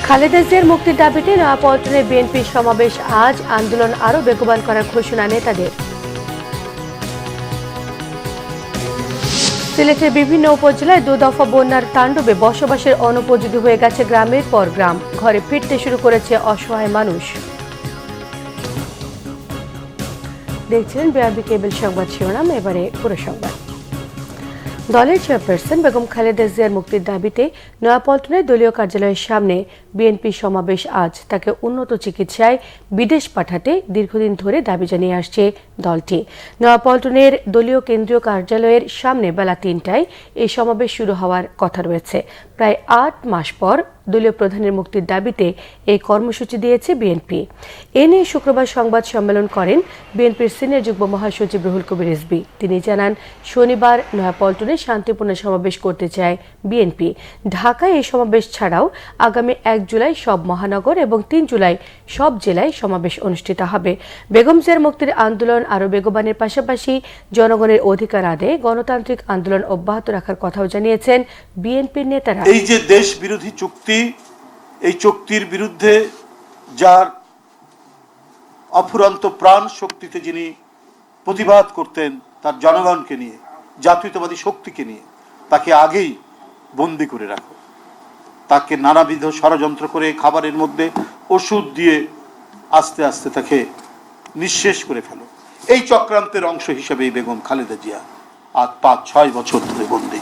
খালেদা জিয়ার মুক্তির দাবিতে নয়াপল্টনে বিএনপির সমাবেশ আজ, আন্দোলন আরও বেগবান করার ঘোষণা নেতাদের। সিলেটের বিভিন্ন উপজেলায় 2 দফা বন্যার তাণ্ডবে বসবাসের অনুপযোগী হয়ে গেছে গ্রামের পর গ্রাম, ঘরে ফিরতে শুরু করেছে অসহায় মানুষ। দেখছিলেন বিআরবি কেবল সংবাদ শিরোনাম, এবারে পুরো সংবাদ। দলের চেয়ারপারসন বেগম খালেদা জিয়ার মুক্তির দাবিতে নয়াপল্টনের দলীয় কার্যালয়ের সামনে বিএনপি সমাবেশ আজ। তাকে উন্নত চিকিৎসায় বিদেশ পাঠাতে দীর্ঘদিন ধরে দাবি জানিয়ে আসছে দলটি। নয়াপল্টনের দলীয় কেন্দ্রীয় কার্যালয়ের সামনে বেলা 3টায় এই সমাবেশ শুরু হওয়ার কথা রয়েছে। প্রায় 8 মাস পর দলীয় প্রধানের মুক্তির দাবিতে এই কর্মসূচি দিয়েছে বিএনপি। এ নিয়ে শুক্রবার সংবাদ সম্মেলন করেন বিএনপির সিনিয়র যুগ্ম মহাসচিব রুহুল কবির রিজভী। তিনি জানান, শনিবার নয়াপল্টনে শান্তিপূর্ণ সমাবেশ করতে চায় বিএনপি। ঢাকায় এই সমাবেশ ছাড়াও আগামী 1 জুলাই সব মহানগর এবং 3 জুলাই সব জেলায় সমাবেশ অনুষ্ঠিত হবে। বেগম জিয়ার মুক্তির আন্দোলন আরও বেগবানের পাশাপাশি জনগণের অধিকার আদায়ে গণতান্ত্রিক আন্দোলন অব্যাহত রাখার কথাও জানিয়েছেন বিএনপির নেতারা। এই যে দেশ বিরোধী চুক্তি, এই চুক্তির বিরুদ্ধে যার অফুরন্ত প্রাণ শক্তিতে যিনি প্রতিবাদ করতেন, তার জনগণকে নিয়ে, জাতীয়তাবাদী শক্তিকে নিয়ে, তাকে আগেই বন্দি করে রাখো। তাকে নানাবিধ ষড়যন্ত্র করে খাবারের মধ্যে ওষুধ দিয়ে আস্তে আস্তে তাকে নিঃশেষ করে ফেলো। এই চক্রান্তের অংশ হিসেবে বেগম খালেদা জিয়া আজ 5-6 বছর ধরে বন্দী।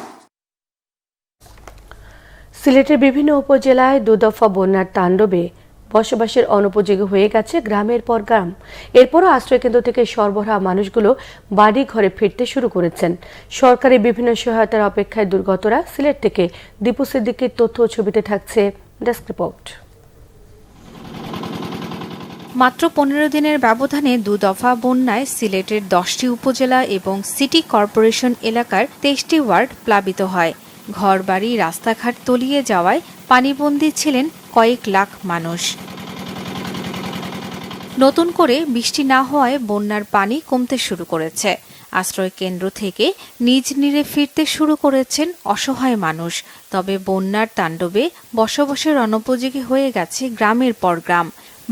সিলেটের বিভিন্ন উপজেলায় 2 দফা বন্যার তাণ্ডবে বসবাসের অনুপযোগী হয়ে গেছে গ্রামের পর গ্রাম। এরপরও আশ্রয়কেন্দ্র থেকে সরবরাহ মানুষগুলো বাড়ি ঘরে ফিরতে শুরু করেছেন। সরকারি বিভিন্ন সহায়তার অপেক্ষায় দুর্গতরা। সিলেট থেকে দীপু সিদ্দিকীর তথ্য ও ছবিতে থাকছে ডেস্ক রিপোর্ট। মাত্র 15 দিনের ব্যবধানে 2 দফা বন্যায় সিলেটের 10টি উপজেলা এবং সিটি কর্পোরেশন এলাকার 23টি ওয়ার্ড প্লাবিত হয়। ঘরবাড়ি, রাস্তাঘাট তলিয়ে যাওয়ায় পানিবন্দী ছিলেন কয়েক লাখ মানুষ। নতুন করে বৃষ্টি না হওয়ায় বন্যার পানি কমতে শুরু করেছে। আশ্রয় কেন্দ্র থেকে নিজ নিরে ফিরতে শুরু করেছেন অসহায় মানুষ। তবে বন্যার তাণ্ডবে বসবাসের অনুপযোগী হয়ে গেছে গ্রামের পর গ্রাম।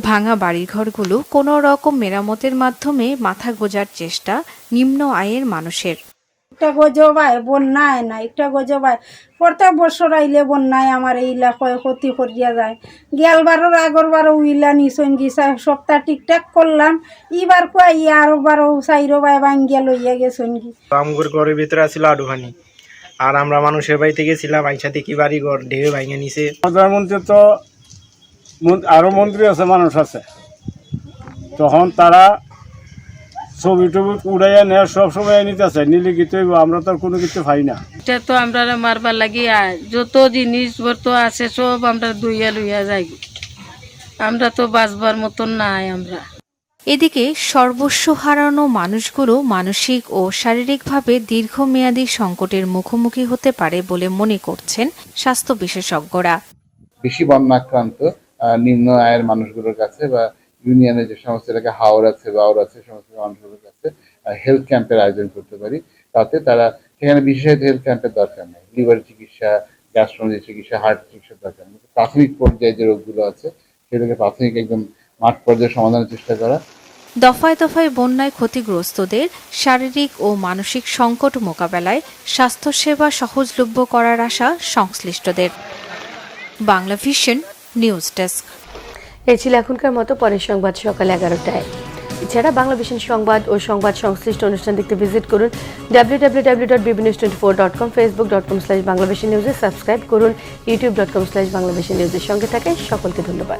ভাঙা বাড়িঘরগুলো কোনো রকম মেরামতের মাধ্যমে মাথা গোঁজার চেষ্টা নিম্ন আয়ের মানুষের। একটা গজবায় বন্যায় না, একটা গজবায় প্রত্যেক বছর আইলে বন্যায় আমার এই এলাকায় ক্ষতি করিয়া যায়। গেলবারও আগরবারও উইলা নিছন গিসা সপ্তাহ ঠিকঠাক করলাম, এবার কই আরো বারো চাইরো বাই ভাঙ্গিয়া লইয়া গেছন কি। আমগুর ঘরের ভিতরে আছিল আডুখানি, আর আমরা মানুষের বাড়িতে গেছিলাম, আইসা থেকে বাড়ি ঘর ঢেউ ভাঙে নিছে। প্রধানমন্ত্রী তো আরো মন্ত্রী আছে, মানুষ আছে, তখন তারা ছবি টবি উড়াইয়া নেয়, সব সময় নিতেছে, নিলে কিছু আমরা তো কোনো কিছু পাই না। এটা তো আমরা মারবার লাগি যত জিনিসপত্র আছে সব আমরা দুইয়া লইয়া যাই, আমরা তো বাঁচবার মতন নাই আমরা। এদিকে সর্বস্ব হারানো মানুষগুলো মানসিক ও শারীরিকভাবে দীর্ঘমেয়াদী সংকটের মুখোমুখি হতে পারে বলে মনে করছেন স্বাস্থ্য বিশেষজ্ঞরা। বেশি বন্যাক্রান্ত নিম্ন আয়ের মানুষগুলোর কাছে বা ইউনিয়নের যে সমস্ত এলাকা হাওর আছে বা আওর আছে, সমস্ত মানুষগুলোর কাছে হেলথ ক্যাম্পের আয়োজন করতে পারি। তাতে তারা সেখানে বিশেষায়িত হেলথ ক্যাম্পের দরকার নেই, লিভার চিকিৎসা, গ্যাস্ট্রোলজি চিকিৎসা, হার্ট চিকিৎসার দরকার নেই। প্রাথমিক পর্যায়ে যে রোগগুলো আছে সেগুলোকে প্রাথমিক একদম মাঠ পর্যায়ে সমাধানের চেষ্টা করা। দফায় দফায় বন্যায় ক্ষতিগ্রস্তদের শারীরিক ও মানসিক সংকট মোকাবেলায় স্বাস্থ্যসেবা সহজলভ্য করার আশা সংশ্লিষ্টদের। Bangla vision news desk. এই ছিল এখনকার মতো, পরের সংবাদ সকাল 11টায়। এছাড়া বাংলা ভিশন সংবাদ ও সংবাদ সংশ্লিষ্ট অনুষ্ঠান দেখতে ভিজিট করুন www.bbnews24.com, facebook.com/banglavishnnews, সাবস্ক্রাইব করুন youtube.com/banglavishnnews। সঙ্গে থাকে সকলকে ধন্যবাদ।